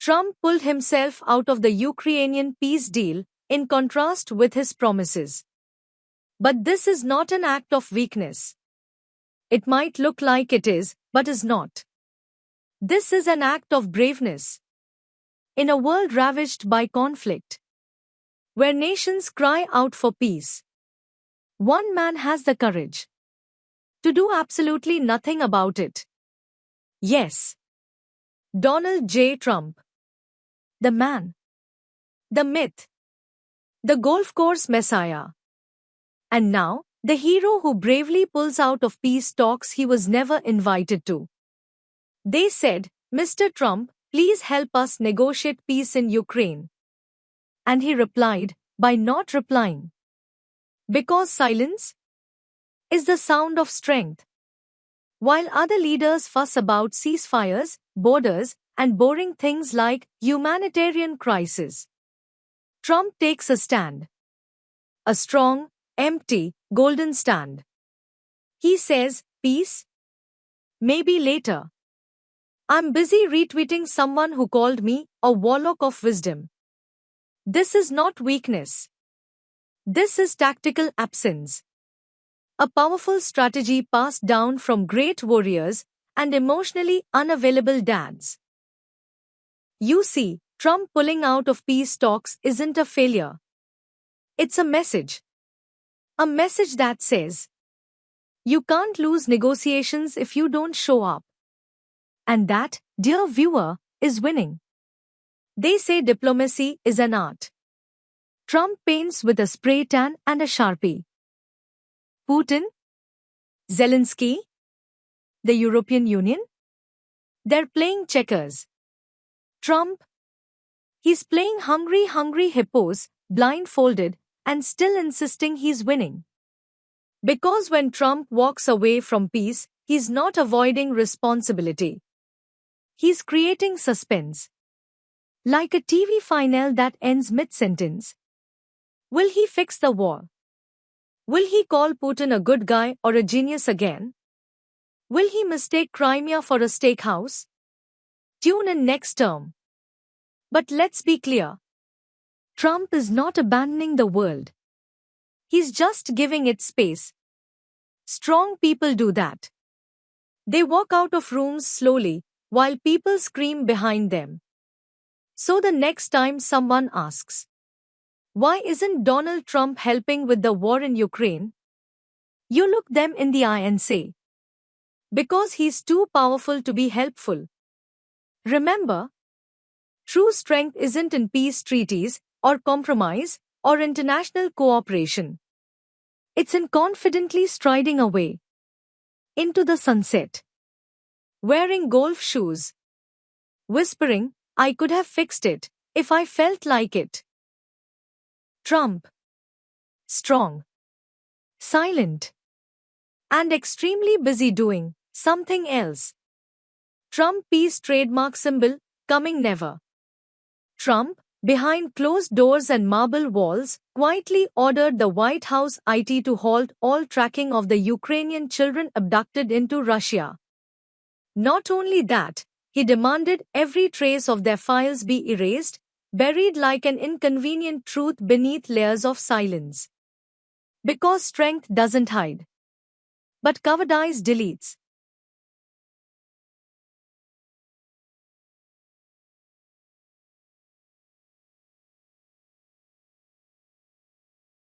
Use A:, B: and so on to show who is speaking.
A: Trump pulled himself out of the Ukrainian peace deal, in contrast with his promises. But this is not an act of weakness. It might look like it is, but is not. This is an act of braveness. In a world ravaged by conflict, where nations cry out for peace, one man has the courage to do absolutely nothing about it. Yes. Donald J. Trump. The man. The myth. The golf course messiah. And now, the hero who bravely pulls out of peace talks he was never invited to. They said, "Mr. Trump, please help us negotiate peace in Ukraine." And he replied, by not replying. Because silence is the sound of strength. While other leaders fuss about ceasefires, borders, and boring things like humanitarian crisis, Trump takes a stand. A strong, empty, golden stand. He says, peace? Maybe later. I'm busy retweeting someone who called me a warlock of wisdom. This is not weakness. This is tactical absence. A powerful strategy passed down from great warriors and emotionally unavailable dads. You see, Trump pulling out of peace talks isn't a failure. It's a message. A message that says, you can't lose negotiations if you don't show up. And that, dear viewer, is winning. They say diplomacy is an art. Trump paints with a spray tan and a Sharpie. Putin? Zelensky? The European Union? They're playing checkers. Trump? He's playing hungry hippos, blindfolded, and still insisting he's winning. Because when Trump walks away from peace, he's not avoiding responsibility. He's creating suspense. Like a TV final that ends mid-sentence. Will he fix the war? Will he call Putin a good guy or a genius again? Will he mistake Crimea for a steakhouse? Tune in next term. But let's be clear. Trump is not abandoning the world. He's just giving it space. Strong people do that. They walk out of rooms slowly, while people scream behind them. So the next time someone asks, why isn't Donald Trump helping with the war in Ukraine? You look them in the eye and say, because he's too powerful to be helpful. Remember, true strength isn't in peace treaties, or compromise, or international cooperation. It's in confidently striding away into the sunset, wearing golf shoes, whispering, I could have fixed it if I felt like it. Trump. Strong, silent, and extremely busy doing something else. Trump peace trademark symbol, coming never. Trump, behind closed doors and marble walls, quietly ordered the White House IT to halt all tracking of the Ukrainian children abducted into Russia. Not only that, he demanded every trace of their files be erased, buried like an inconvenient truth beneath layers of silence. Because strength doesn't hide, but cowardice deletes.